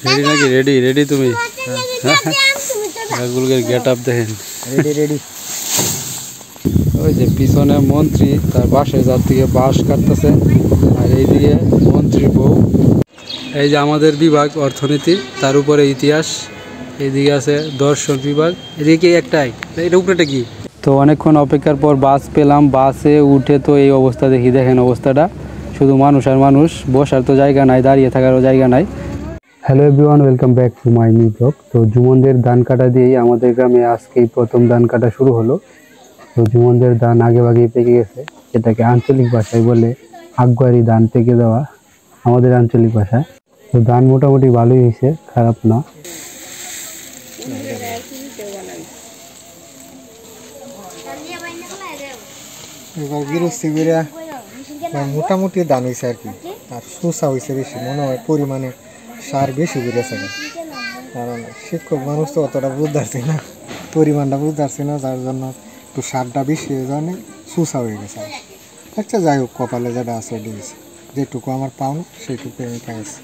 Ready নাকি? Ready ready তুমি? রাগুলকে get up দেখেন। Ready ready. ওই যে পিছনে মন্ত্রী তার বাসায় যার থেকে বাঁশ কাটতেছে, আর এইদিকে মন্ত্রী বউ। এই যে আমাদের বিভাগ অর্থনীতি, তার উপরে ইতিহাস, এইদিকে আছে দর্শন বিভাগ, এদিকে একটাই। এটা উপরেটা কি? তো অনেকক্ষণ অপেক্ষার পর বাস পেলাম। বাসে উঠে তো এই অবস্থা দেখি, দেখেন অবস্থাটা, শুধু মানুষ আর মানুষ, বসার তো জায়গা নাই, দাঁড়িয়ে থাকারও জায়গা নাই। Hello everyone, welcome back to my new blog. তো জুমনদের ধান কাটা দিয়েই আমাদের গ্রামে আজকেই প্রথম ধান কাটা শুরু হলো। তো জুমনদের ধান আগে ভাগেই পেকে গেছে, যেটাকে আঞ্চলিক ভাষায় বলে আগুয়ারি ধান পেকে দেওয়া আমাদের আঞ্চলিক ভাষায়। তো ধান মোটামুটি ভালোই হয়েছে, খারাপ না। এবার গিরস্তি করে মোটামুটি ধান হয়েছে আর কি, আর সুসা হয়েছে বেশি, মনে হয় পরিমাণে সার বেশি বেড়েছে। কারণ শিক্ষক মানুষ তো অতটা বুঝতে পারছি না, পরিমাণটা বুঝতে পারছি না, যার জন্য একটু সারটা বেশি হয়ে যাওয়া সুসা হয়ে গেছে। আচ্ছা যাই হোক, কপালে যেটা আছে দিয়েছে, যেটুকু আমার পাওনা সেইটুকু আমি পাইছি।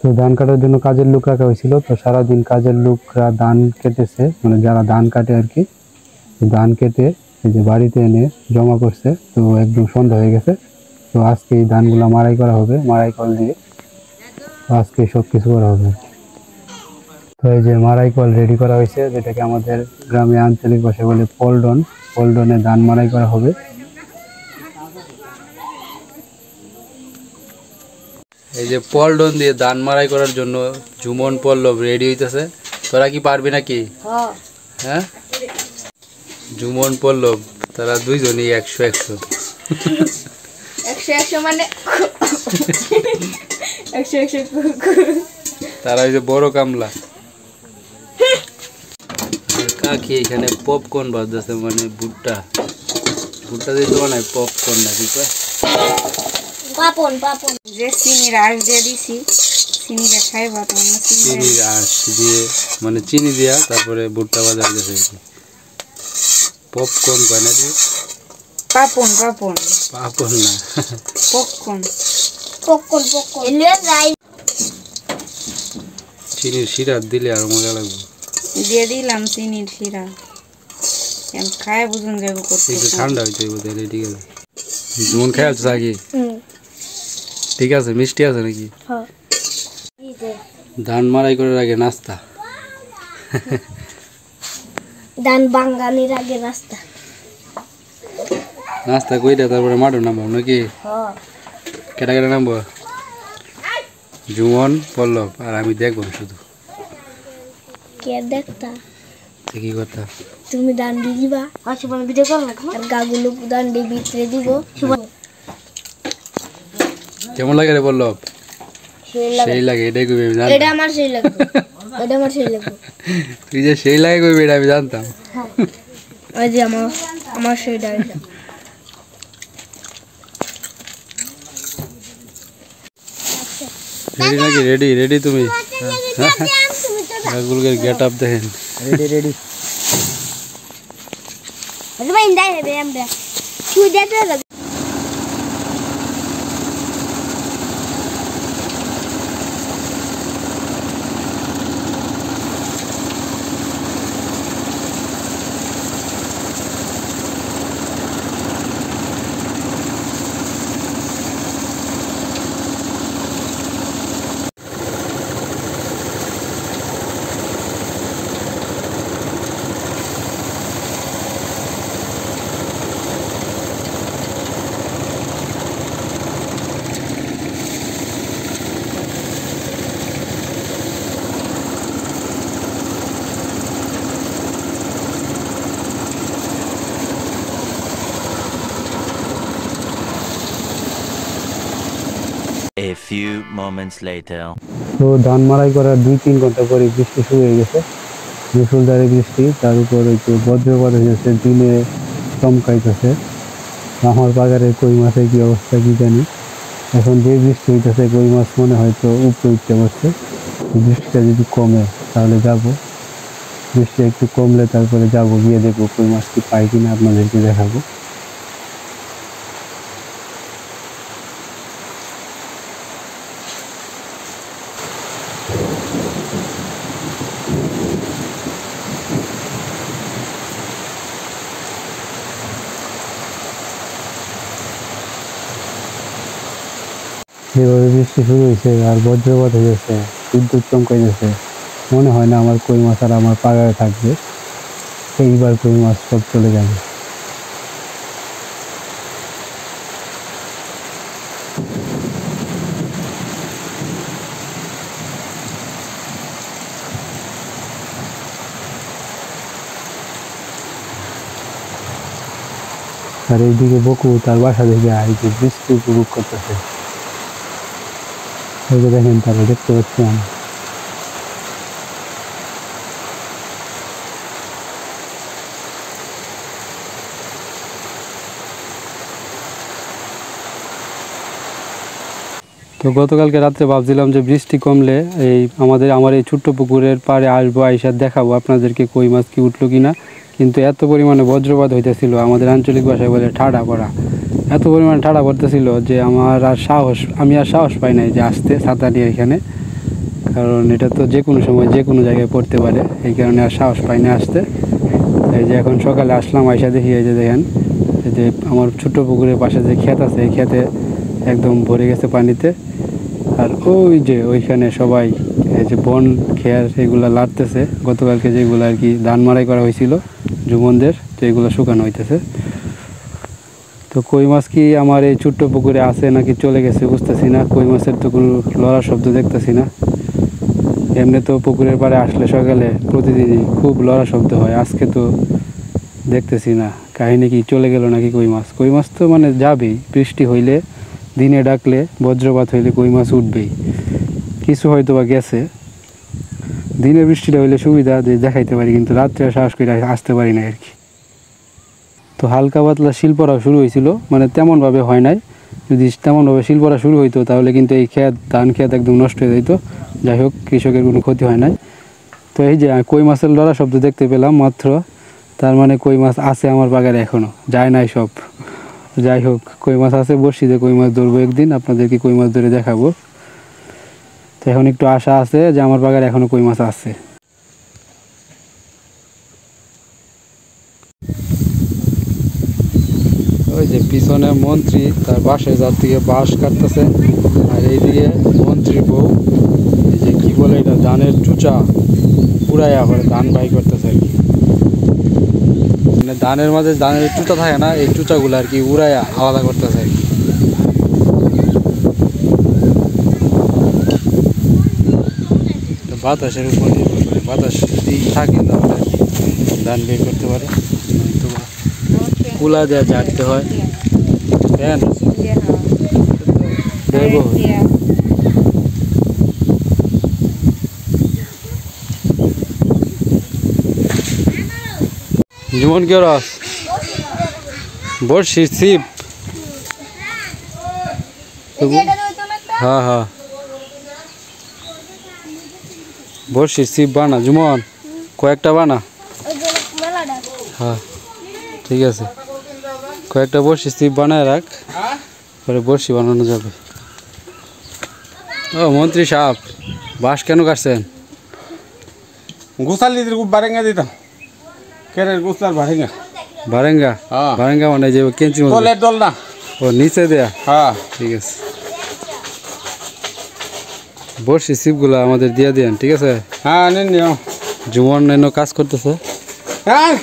তো ধান কাটার জন্য কাজের লোক রাখা হয়েছিল। তো সারাদিন কাজের লোকরা ধান কেটেছে, মানে যারা ধান কাটে আর কি। ধান কেটে এই যে বাড়িতে এনে জমা করছে। তো একদম সন্ধ্যা হয়ে গেছে। তো আজকে এই ধানগুলো মাড়াই করা হবে, মাড়াই কল দিয়ে। তো আজকে সব কিছু করা হবে। তো এই যে মাড়াই কল রেডি করা হয়েছে, যেটাকে আমাদের গ্রামে আঞ্চলিক ভাষায় বলে পল্টন। পল্টনে ধান মাড়াই করা হবে। এই যে পল্টন দিয়ে ধান মাড়াই করার জন্য জুমন পল্লব রেডি হইতেছে। তোরা কি পারবি নাকি? হ্যাঁ, জুমন পল্লব তারা দুইজনই 100 মানে তারা ওই যে বড় কামলা। আর কাকি এখানে পপকর্ন বাজতেছে, মানে ভুট্টা ভুট্টা দিয়ে তো বানায় পপকর্ন নাকি কয়? পাপন পাপন যে চিনির আঁশ দিয়ে দিছি, চিনিটা খাইবা তোমরা? চিনির আঁশ দিয়ে, মানে চিনি দিয়া তারপরে ভুট্টা ভাজা হইতেছে আর কি। পপকর্ন কয় না দিয়ে? পাপন পাপন পাপন না, পপকর্ন পপকর্ন পপকর্ন। এলিয়া যাই চিনির শিরা দিলে আর মজা লাগবে। দিয়ে দিলাম চিনির শিরা, কেন খায় বুঝুন যাবো করতে। একটু ঠান্ডা হইতে হইব তাহলে ঠিক আছে। জুমন খাই আছে আগে? ঠিক আছে, মিষ্টি আছে নাকি? ধান মাড়াই করার আগে নাস্তা, ধান বাঙ্গালির আগে নাস্তা। নাস্তা কইরা তারপরে মাঠে নামবো নাকি? কেটা কেটা নামবো? জুমন পল্লব আর আমি দেখবো শুধু। কে দেখতা? কি কথা? তুমি দান দিয়ে দিবা, ভিডিও কল আর গাগুলো দান দিয়ে ভিতরে দিব। কেমন লাগে রে পল্লব? সেই লাগে, এটাই কইবি আমি জানতাম। এটা আমার সেই লাগবে, এটা আমার সেই লাগবে। তুই যে সেই লাগে কইবি এটা আমি জানতাম। ওই যে আমার আমার সেই ডাইটা। রেডি নাকি? রেডি রেডি তুমি? রাগুলকে গেট আপ দেখেন। Ready ready. ভাই ইন্দাই হবে আমরা শুই দিতে হবে। A few moments later. তো ধান মাড়াই করার 2-3 ঘন্টা পরে বৃষ্টি শুরু হয়ে গেছে, মুষলধারে বৃষ্টি। তার উপর একটু বজ্রপাত হয়েছে, দিনে চমকাইতেছে। আমার বাজারে কই মাছের কি অবস্থা কি জানি। এখন যে বৃষ্টি হইতেছে কই মাছ মনে হয়তো উপরে উঠতে পারছে। বৃষ্টিটা যদি কমে তাহলে যাব। বৃষ্টি একটু কমলে তারপরে যাবো, গিয়ে দেখবো কই মাছ কি পাই কিনা, আপনাদেরকে দেখাবো। যেভাবে বৃষ্টি শুরু হয়েছে আর বজ্রপাত হয়ে গেছে, বিদ্যুৎ চমকাইতেছে, মনে হয় না আমার কই মাছ আর আমার পাড়ায় থাকবে। এইবার কই মাছ সব চলে যাবে। আর এইদিকে বকু তার বাসা থেকে এই যে বৃষ্টি উপভোগ করতেছে। এই যে দেখেন, তারা দেখতে পাচ্ছি আমি। তো গতকালকে রাত্রে ভাবছিলাম যে বৃষ্টি কমলে আমার এই ছোট্ট পুকুরের পাড়ে আসবো, আইসা দেখাবো আপনাদেরকে কই মাছ কি উঠলো কিনা। কিন্তু এত পরিমাণে বজ্রপাত হইতেছিল, আমাদের আঞ্চলিক ভাষায় বলে ঠাডা পড়া, এত পরিমাণে ঠাডা পড়তেছিল যে আমি আর সাহস পাই নাই যে আসতে ছাতা নিয়ে এখানে। কারণ এটা তো যে কোনো সময় যে কোনো জায়গায় পড়তে পারে, এই কারণে আর সাহস পাই না আসতে। এই যে এখন সকালে আসলাম, আইসা দেখি এই যে দেখেন, এই যে আমার ছোট্ট পুকুরের পাশে যে ক্ষেত আছে, এই ক্ষেতে একদম ভরে গেছে পানিতে। আর ওই যে ওইখানে সবাই এই যে বন খেয়ার এগুলো লাড়তেছে, গতকালকে যেগুলো আর কি ধান মারাই করা হয়েছিল জুমনদের, তো এগুলো শুকানো হইতেছে। তো কই মাছ কি আমার এই ছোট্ট পুকুরে আছে নাকি চলে গেছে বুঝতেছি না। কই মাছের তো কোনো লড়ার শব্দ দেখতেছি না। এমনি তো পুকুরের পাড়ে আসলে সকালে প্রতিদিনই খুব লড়া শব্দ হয়, আজকে তো দেখতেছি না। কাহিনী কি চলে গেল নাকি কই মাছ? কই মাছ তো মানে যাবেই, বৃষ্টি হইলে দিনে ডাকলে বজ্রপাত হইলে কই মাছ উঠবেই। কিছু হয়তো বা গেছে, দিনের বৃষ্টিটা হইলে সুবিধা যে দেখাইতে পারি, কিন্তু রাত্রে সাহস করে আসতে পারি না আর কি। তো হালকা পাতলা শিল পড়া শুরু হয়েছিল, মানে তেমনভাবে হয় নাই। যদি তেমনভাবে শিল পড়া শুরু হইতো তাহলে কিন্তু এই ধান ক্ষেত একদম নষ্ট হয়ে যেত। যাই হোক, কৃষকের কোনো ক্ষতি হয় নাই। তো এই যে কই মাছের লড়া শব্দ দেখতে পেলাম মাত্র, তার মানে কই মাছ আছে আমার বাগানে, এখনও যায় নাই সব। যাই হোক, কই মাছ আছে, বসিতে কই মাছ ধরবো একদিন, আপনাদেরকে কই মাছ ধরে দেখাবো। তো এখন একটু আশা আছে যে আমার বাগানে এখনও কই মাছ আছে। ওই যে পিছনে মন্ত্রী তার বাসায় যার থেকে বাঁশ কাটতেছে, আর এইদিকে মন্ত্রী বউ এই যে কি বলে এটা ধানের চুচা পুরাইয়া করে ধান বাই করতেছে আর কি। মানে ধানের মাঝে ধানের চুচা থাকে না, এই চুচাগুলো আর কি উড়াইয়া আলাদা করতেছে আর কি। বাতাসের উপর নির্ভর করে, বাতাস যদি থাকে তাহলে ধান বের করতে পারে। তো কুলা দেওয়া ঝাড়তে হয়, দেন দেবো। যেমন কি রস বড়শির ছিপ, হ্যাঁ হ্যাঁ বড়শির ছিপ বানা জুমন, কয়েকটা বানা। হ্যাঁ ঠিক আছে, কয়েকটা বড়শির ছিপ বানায় রাখ, পরে বড়শি বানানো যাবে। ও মন্ত্রী সাহেব, বাঁশ কেন কাটছেন? গুছাল দিতে বারেঙ্গা দিতাম, কেরের গুছলার বারেঙ্গা। বারেঙ্গা? হ্যাঁ বারেঙ্গা মানে যে কেঞ্চি দলের দল না। ও নিচে দেয়া? হ্যাঁ ঠিক আছে, বড়শি ছিপগুলো আমাদের দিয়ে দেন, ঠিক আছে? হ্যাঁ নেন নিও। জুমন এনো কাজ করতেছে। হ্যাঁ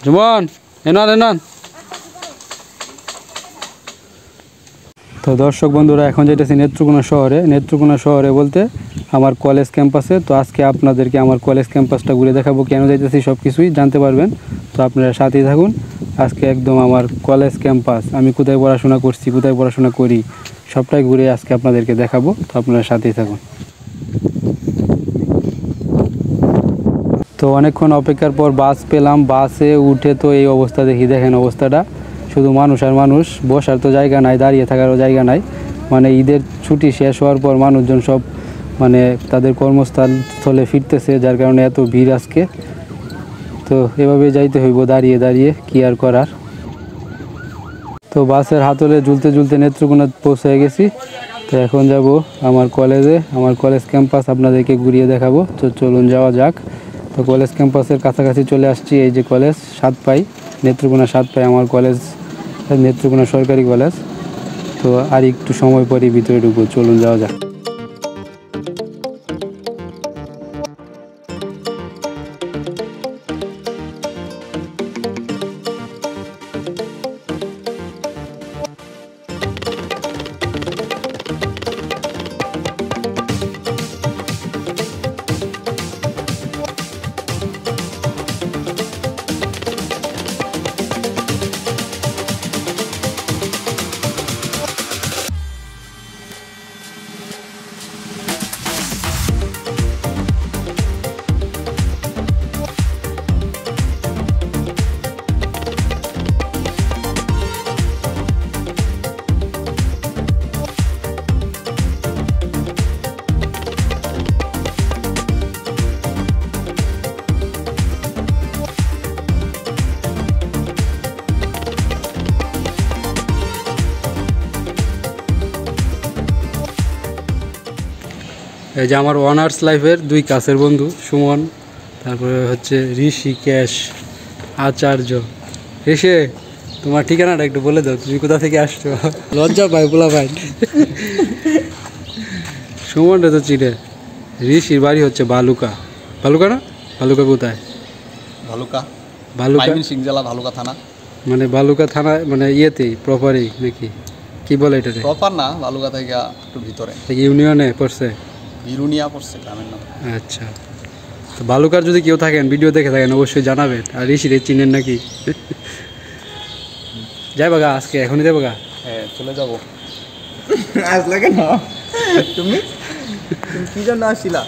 জুমন এনান এনান। তো দর্শক বন্ধুরা, এখন যেতেছি নেত্রকোনা শহরে। নেত্রকোনা শহরে বলতে আমার কলেজ ক্যাম্পাসে। তো আজকে আপনাদেরকে আমার কলেজ ক্যাম্পাসটা ঘুরে দেখাবো, কেন যাইতেছি সব কিছুই জানতে পারবেন। তো আপনারা সাথেই থাকুন। আজকে একদম আমার কলেজ ক্যাম্পাস, আমি কোথায় পড়াশোনা করছি, কোথায় পড়াশোনা করি, সবটাই ঘুরে আজকে আপনাদেরকে দেখাবো। তো আপনারা সাথেই থাকুন। তো অনেকক্ষণ অপেক্ষার পর বাস পেলাম, বাসে উঠে তো এই অবস্থা দেখি, দেখেন অবস্থাটা, শুধু মানুষ আর মানুষ, বসার তো জায়গা নাই, দাঁড়িয়ে থাকারও জায়গা নাই। মানে ঈদের ছুটি শেষ হওয়ার পর মানুষজন সব মানে তাদের কর্মস্থলে ফিরতেছে, যার কারণে এত ভিড় আজকে। তো এভাবে যাইতে হইব দাঁড়িয়ে দাঁড়িয়ে, কি আর করার। তো বাসের হাতলে ঝুলতে ঝুলতে নেত্রকোনা পৌঁছে গেছি। তো এখন যাব আমার কলেজে, আমার কলেজ ক্যাম্পাস আপনাদেরকে ঘুরিয়ে দেখাবো। তো চলুন যাওয়া যাক। তো কলেজ ক্যাম্পাসের কাছাকাছি চলে আসছি। এই যে কলেজ সাতপাই, নেত্রকোনা সাতপাই আমার কলেজ, নেত্রকোনা সরকারি কলেজ। তো আর একটু সময় পরই ভিতরে ঢুকবো, চলুন যাওয়া যাক। এই যে আমার অনার্স লাইফের দুই কাছের বন্ধু সুমন, তারপরে হচ্ছে ঋষিকেশ আচার্য। এসে তোমার ঠিকানাটা একটু বলে দাও, তুমি কোথা থেকে আসছো? লজ্জা পাই বলা ভাই। সুমনটা তো চিনে। ঋষির বাড়ি হচ্ছে বালুকা। বালুকা না? বালুকা কোথায়? ভালুকা, বালুকা সিং জেলা, ভালুকা থানা। মানে বালুকা থানা মানে ইয়েতেই প্রপারেই নাকি কি বলে এটাতে? প্রপার না, ভালুকা থেকে একটু ভিতরে, ইউনিয়নে পড়ছে। বিরুনিয়া পড়ছে গ্রামের নাম। আচ্ছা, তো বালুকার যদি কেউ থাকেন, ভিডিও দেখে থাকেন, অবশ্যই জানাবেন। আর ঋষিরে চিনেন নাকি? যাই বাগা আজকে, এখনই যাই বাগা। হ্যাঁ, চলে যাব। আজ লাগে না তুমি কি জন্য আসছিলা?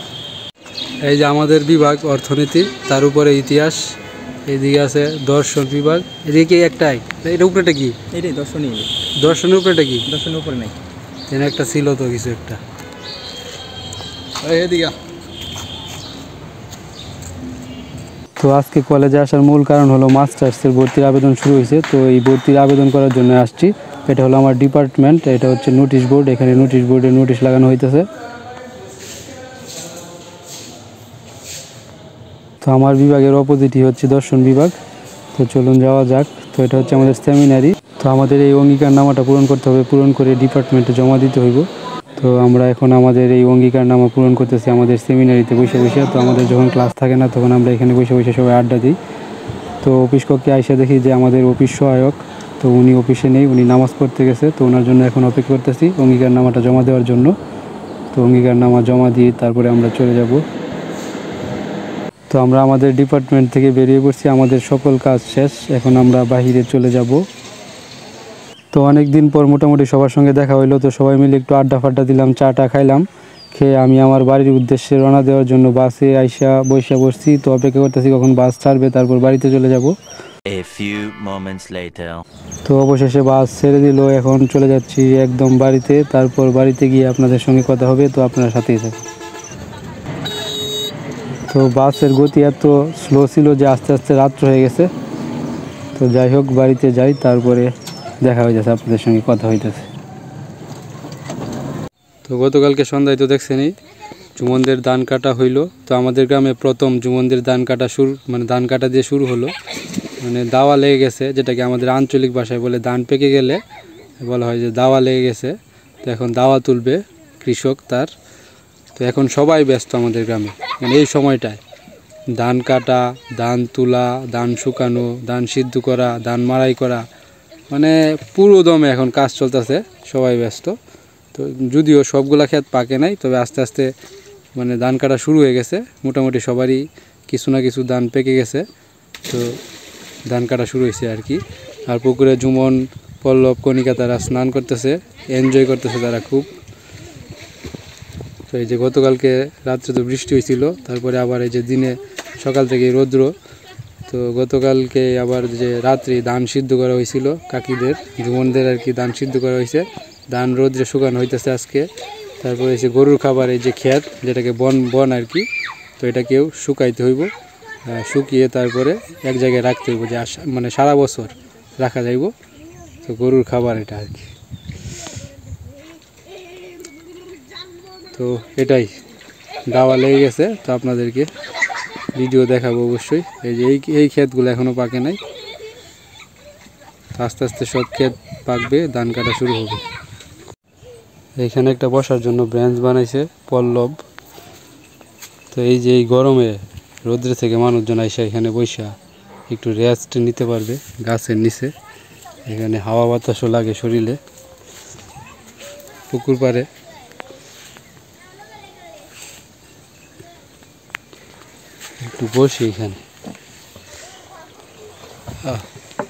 এই যে আমাদের বিভাগ অর্থনীতি, তার উপরে ইতিহাস, এইদিকে আছে দর্শন বিভাগ। এদিকে কি একটাই? এটা উপরেটা কি? এটাই দর্শনী। দর্শনের উপরেটা কি? দর্শনের উপরে নাই, যেন একটা ছিল তো কিছু একটা। এদিকে তো আজকে কলেজে আসার মূল কারণ হলো মাস্টার্সের ভর্তির আবেদন শুরু হয়েছে। তো এই ভর্তির আবেদন করার জন্য আসছি। এটা হলো আমার ডিপার্টমেন্ট, এটা হচ্ছে নোটিশ বোর্ড। এখানে নোটিশ বোর্ডে নোটিশ লাগানো হইতেছে। তো আমার বিভাগের অপোজিটই হচ্ছে দর্শন বিভাগ। তো চলুন যাওয়া যাক। তো এটা হচ্ছে আমাদের সেমিনারি। তো আমাদের এই অঙ্গীকারনামাটা পূরণ করতে হবে, পূরণ করে ডিপার্টমেন্টে জমা দিতে হইব। তো আমরা এখন আমাদের এই অঙ্গীকারনামা পূরণ করতেছি আমাদের সেমিনারিতে বসে বসে। তো আমাদের যখন ক্লাস থাকে না, তখন আমরা এখানে বসে বসে সবাই আড্ডা দিই। তো অফিস কক্ষে আইসা দেখি যে আমাদের অফিস সহায়ক, তো উনি অফিসে নেই, উনি নামাজ পড়তে গেছে। তো ওনার জন্য এখন অপেক্ষা করতেছি অঙ্গীকারনামাটা জমা দেওয়ার জন্য। তো অঙ্গীকারনামা জমা দিয়ে তারপরে আমরা চলে যাব। তো আমরা আমাদের ডিপার্টমেন্ট থেকে বেরিয়ে পড়ছি, আমাদের সকল কাজ শেষ। এখন আমরা বাহিরে চলে যাব। তো অনেক দিন পর মোটামুটি সবার সঙ্গে দেখা হইলো। তো সবাই মিলে একটু আড্ডা ফাড্ডা দিলাম, চাটা খাইলাম। খেয়ে আমি আমার বাড়ির উদ্দেশ্যে রওনা দেওয়ার জন্য বাসে আইসা বসছি। তো অপেক্ষা করতেছি কখন বাস ছাড়বে, তারপর বাড়িতে চলে যাব। A few moments later. তো অবশেষে বাস ছেড়ে দিল, এখন চলে যাচ্ছি একদম বাড়িতে। তারপর বাড়িতে গিয়ে আপনাদের সঙ্গে কথা হবে, তো আপনার সাথেই থাকুন। তো বাসের গতি এত স্লো ছিল যে আস্তে আস্তে রাত্র হয়ে গেছে। তো যাই হোক, বাড়িতে যাই, তারপরে দেখা হয়ে যাচ্ছে, আপনাদের সঙ্গে কথা হইতেছে। তো গতকালকে সন্ধ্যায় তো দেখছেনই জুমনদের ধান কাটা হইলো। তো আমাদের গ্রামে প্রথম জুমনদের ধান কাটা ধান কাটা দিয়ে শুরু হলো। মানে দাওয়া লেগে গেছে, যেটাকে আমাদের আঞ্চলিক ভাষায় বলে ধান পেকে গেলে বলা হয় যে দাওয়া লেগে গেছে। তো এখন দাওয়া তুলবে কৃষক তার। তো এখন সবাই ব্যস্ত আমাদের গ্রামে, মানে এই সময়টায় ধান কাটা, ধান তোলা, ধান শুকানো, ধান সিদ্ধ করা, ধান মাড়াই করা, মানে পুরো দমে এখন কাজ চলতেছে, সবাই ব্যস্ত। তো যদিও সবগুলা ক্ষেত পাকে নাই, তবে আস্তে আস্তে মানে ধান কাটা শুরু হয়ে গেছে। মোটামুটি সবারই কিছু না কিছু ধান পেকে গেছে। তো ধান কাটা শুরু হয়েছে আর কি। আর পুকুরে জুমন, পল্লব, কণিকা তারা স্নান করতেছে, এনজয় করতেছে তারা খুব। তো এই যে গতকালকে রাত্রে তো বৃষ্টি হয়েছিল, তারপরে আবার এই যে দিনে সকাল থেকে রৌদ্র। তো গতকালকে আবার যে রাত্রি ধান সিদ্ধ করা হয়েছিল কাকিদের, জুমনদের আর কি, ধান সিদ্ধ করা হয়েছে। ধান রৌদ্রে শুকানো হইতেছে আজকে। তারপরে এই যে গরুর খাবার, এই যে ক্ষেত যেটাকে বন আর কি, তো এটাকেও শুকাইতে হইব। শুকিয়ে তারপরে এক জায়গায় রাখতে হইব, যে মানে সারা বছর রাখা যাইব। তো গরুর খাবার এটা আর কি। তো এটাই দাওয়া লেগে গেছে, তো আপনাদেরকে ভিডিও দেখাবো অবশ্যই। এই যে এই ক্ষেতগুলো এখনো পাকে নাই, আস্তে আস্তে সব ক্ষেত পাকবে, ধান কাটা শুরু হবে। এইখানে একটা বসার জন্য ব্রেঞ্চ বানাইছে পল্লব। তো এই যে এই গরমে রোদ্রে থেকে মানুষজন আইসা এখানে বৈশা একটু রেস্ট নিতে পারবে গাছের নিচে। এখানে হাওয়া বাতাসও লাগে শরীরে। পুকুর পাড়ে একটু বসি, এখানে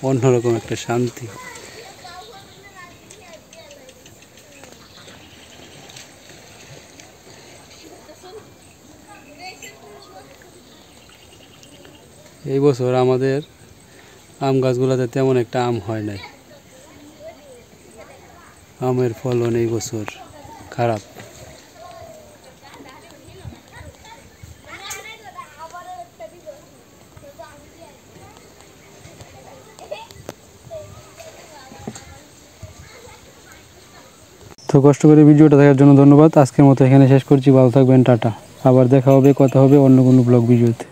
অন্যরকম একটা শান্তি। এই বছর আমাদের আম গাছগুলোতে তেমন একটা আম হয় নাই, আমের ফলন এই বছর খারাপ। তো কষ্ট করে ভিডিওটা দেখার জন্য ধন্যবাদ। আজকের মতো এখানে শেষ করছি। ভালো থাকবেন, টাটা। আবার দেখা হবে, কথা হবে অন্য কোনো ব্লগ ভিডিওতে।